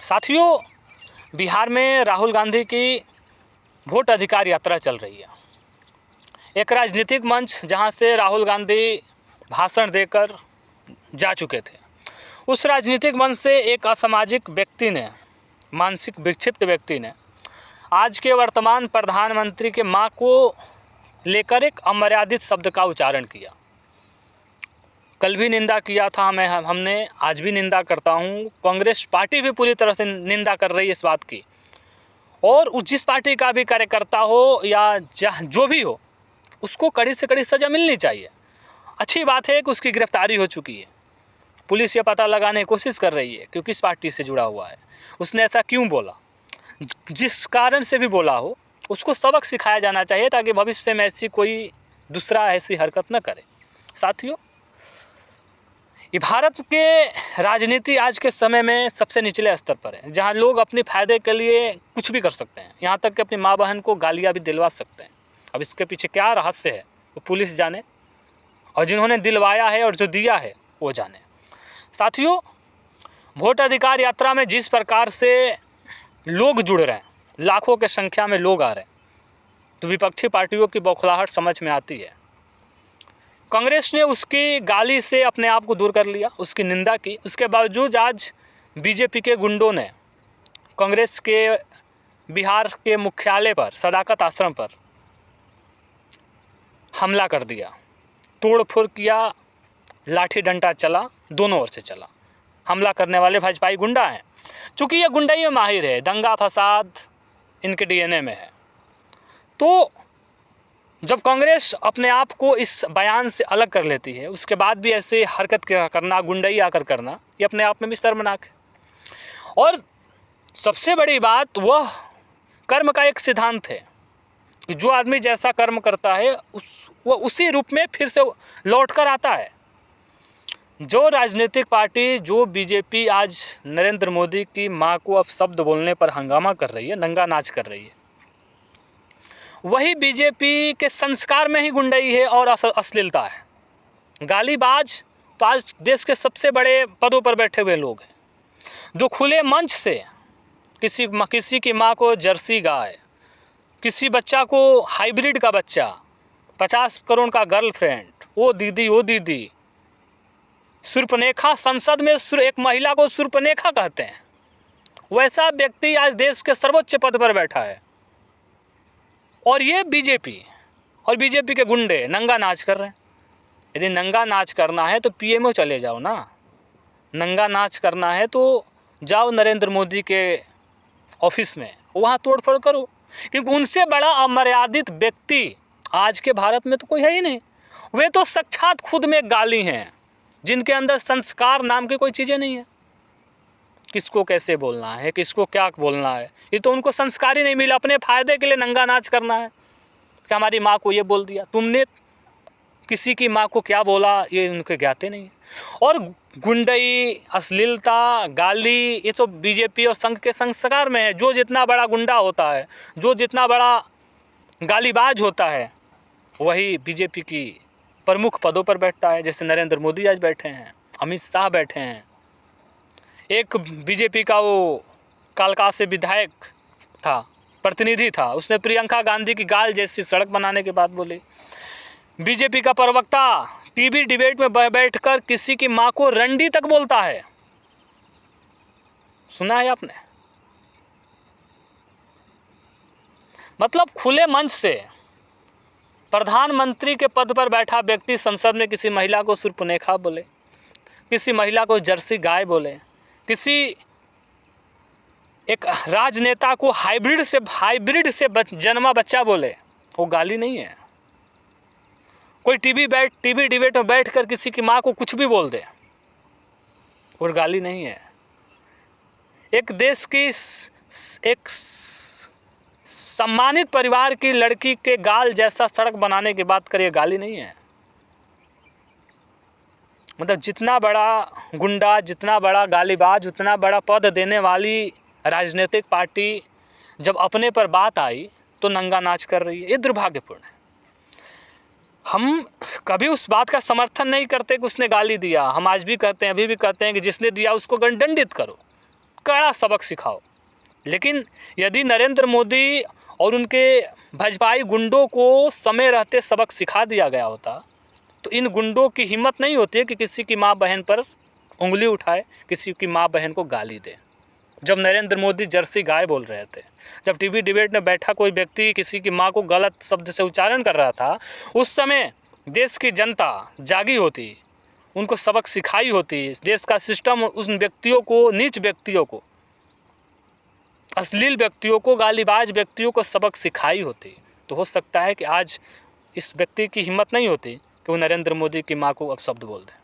साथियों, बिहार में राहुल गांधी की वोट अधिकार यात्रा चल रही है। एक राजनीतिक मंच जहां से राहुल गांधी भाषण देकर जा चुके थे, उस राजनीतिक मंच से एक असामाजिक व्यक्ति ने, मानसिक विक्षिप्त व्यक्ति ने आज के वर्तमान प्रधानमंत्री के मां को लेकर एक अमर्यादित शब्द का उच्चारण किया। कल भी निंदा किया था हमने, आज भी निंदा करता हूं। कांग्रेस पार्टी भी पूरी तरह से निंदा कर रही है इस बात की, और जिस पार्टी का भी कार्यकर्ता हो या जो भी हो, उसको कड़ी से कड़ी सज़ा मिलनी चाहिए। अच्छी बात है कि उसकी गिरफ्तारी हो चुकी है। पुलिस ये पता लगाने की कोशिश कर रही है कि किस पार्टी से जुड़ा हुआ है, उसने ऐसा क्यों बोला, जिस कारण से भी बोला हो उसको सबक सिखाया जाना चाहिए ताकि भविष्य में ऐसी कोई दूसरा ऐसी हरकत न करे। साथियों, ये भारत के राजनीति आज के समय में सबसे निचले स्तर पर है, जहां लोग अपने फ़ायदे के लिए कुछ भी कर सकते हैं, यहाँ तक कि अपनी माँ बहन को गालियाँ भी दिलवा सकते हैं। अब इसके पीछे क्या रहस्य है वो पुलिस जाने, और जिन्होंने दिलवाया है और जो दिया है वो जाने। साथियों, वोट अधिकार यात्रा में जिस प्रकार से लोग जुड़ रहे हैं, लाखों के संख्या में लोग आ रहे हैं, तो विपक्षी पार्टियों की बौखलाहट समझ में आती है। कांग्रेस ने उसकी गाली से अपने आप को दूर कर लिया, उसकी निंदा की। उसके बावजूद आज बीजेपी के गुंडों ने कांग्रेस के बिहार के मुख्यालय पर, सदाकत आश्रम पर हमला कर दिया, तोड़फोड़ किया, लाठी डंडा चला, दोनों ओर से चला। हमला करने वाले भाजपाई गुंडा हैं। चूँकि ये गुंडाई में माहिर है, दंगा फसाद इनके डीएनए में है, तो जब कांग्रेस अपने आप को इस बयान से अलग कर लेती है, उसके बाद भी ऐसे हरकत करना, गुंडाई आकर करना, ये अपने आप में भी शर्मनाक है। और सबसे बड़ी बात, वह कर्म का एक सिद्धांत है कि जो आदमी जैसा कर्म करता है वह उसी रूप में फिर से लौट कर आता है। जो राजनीतिक पार्टी, जो बीजेपी आज नरेंद्र मोदी की मां को अब शब्द बोलने पर हंगामा कर रही है, नंगा नाच कर रही है, वही बीजेपी के संस्कार में ही गुंडाई है और अश्लीलता है। गालीबाज तो आज देश के सबसे बड़े पदों पर बैठे हुए लोग हैं, जो खुले मंच से किसी की माँ को जर्सी गाय, किसी बच्चा को हाइब्रिड का बच्चा, 50 करोड़ का गर्लफ्रेंड, वो दीदी, सुर्पनेखा, संसद में एक महिला को सुर्पनेखा कहते हैं, वैसा व्यक्ति आज देश के सर्वोच्च पद पर बैठा है। और ये बीजेपी और बीजेपी के गुंडे नंगा नाच कर रहे हैं। यदि नंगा नाच करना है तो पीएमओ चले जाओ ना, नंगा नाच करना है तो जाओ नरेंद्र मोदी के ऑफिस में, वहाँ तोड़फोड़ करो, क्योंकि उनसे बड़ा अमर्यादित व्यक्ति आज के भारत में तो कोई है ही नहीं। वे तो साक्षात खुद में गाली हैं, जिनके अंदर संस्कार नाम की कोई चीज़ें नहीं है। किसको कैसे बोलना है, किसको क्या बोलना है, ये तो उनको संस्कार ही नहीं मिला। अपने फ़ायदे के लिए नंगा नाच करना है कि हमारी माँ को ये बोल दिया, तुमने किसी की माँ को क्या बोला, ये उनके ज्ञाते नहीं है। और गुंडई, अश्लीलता, गाली, ये तो बीजेपी और संघ के संस्कार में है। जो जितना बड़ा गुंडा होता है, जो जितना बड़ा गालीबाज होता है, वही बीजेपी की प्रमुख पदों पर बैठता है। जैसे नरेंद्र मोदी आज बैठे हैं, अमित शाह बैठे हैं। एक बीजेपी का वो कालका से विधायक था, प्रतिनिधि था, उसने प्रियंका गांधी की गाल जैसी सड़क बनाने की बात बोली। बीजेपी का प्रवक्ता टीवी डिबेट में बैठकर किसी की मां को रंडी तक बोलता है, सुना है आपने? मतलब खुले मंच से प्रधानमंत्री के पद पर बैठा व्यक्ति संसद में किसी महिला को सुर्पनेखा बोले, किसी महिला को जर्सी गाय बोले, किसी एक राजनेता को हाइब्रिड से जन्मा बच्चा बोले, वो गाली नहीं है। कोई टीवी डिबेट में बैठकर किसी की माँ को कुछ भी बोल दे, और गाली नहीं है। एक देश की एक सम्मानित परिवार की लड़की के गाल जैसा सड़क बनाने की बात करिए, गाली नहीं है। मतलब जितना बड़ा गुंडा, जितना बड़ा गालीबाज, उतना बड़ा पद देने वाली राजनीतिक पार्टी जब अपने पर बात आई तो नंगा नाच कर रही है। ये दुर्भाग्यपूर्ण है। हम कभी उस बात का समर्थन नहीं करते कि उसने गाली दिया। हम आज भी कहते हैं, अभी भी कहते हैं कि जिसने दिया उसको दंडित करो, कड़ा सबक सिखाओ। लेकिन यदि नरेंद्र मोदी और उनके भाजपाई गुंडों को समय रहते सबक सिखा दिया गया होता तो इन गुंडों की हिम्मत नहीं होती है कि किसी की माँ बहन पर उंगली उठाए, किसी की माँ बहन को गाली दे। जब नरेंद्र मोदी जर्सी गाय बोल रहे थे, जब टीवी डिबेट में बैठा कोई व्यक्ति किसी की माँ को गलत शब्द से उच्चारण कर रहा था, उस समय देश की जनता जागी होती, उनको सबक सिखाई होती। देश का सिस्टम उन व्यक्तियों को, नीच व्यक्तियों को, अश्लील व्यक्तियों को, गालीबाज व्यक्तियों को सबक सिखाई होती। तो हो सकता है कि आज इस व्यक्ति की हिम्मत नहीं होती कि वो नरेंद्र मोदी की माँ को अपशब्द बोल दें।